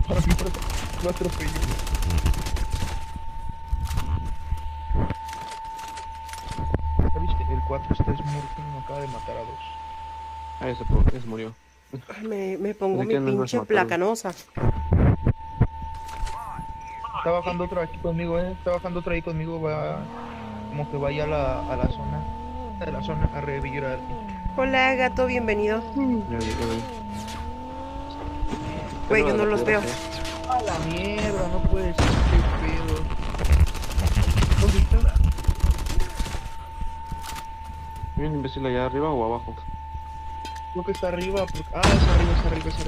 Ah, mierda, lo atropellé. ¿Ya viste? El 4 está Smurfing, acaba de matar a dos. Ah, ese murió. Me pongo Pensé mi que no ibas a pinche matarlo. placanosa. Está bajando otro aquí conmigo, está bajando otro ahí conmigo, va como que vaya a la zona, de la zona a revivir a alguien. Hola, gato, bienvenido. Ya vi. Güey, Arriba yo de no la los piedra, veo. sí. A la mierda, no puede ser, qué pedo. ¿Dónde está? ¿Hay un imbécil allá arriba o abajo? Creo que está arriba, es arriba, es arriba, es arriba.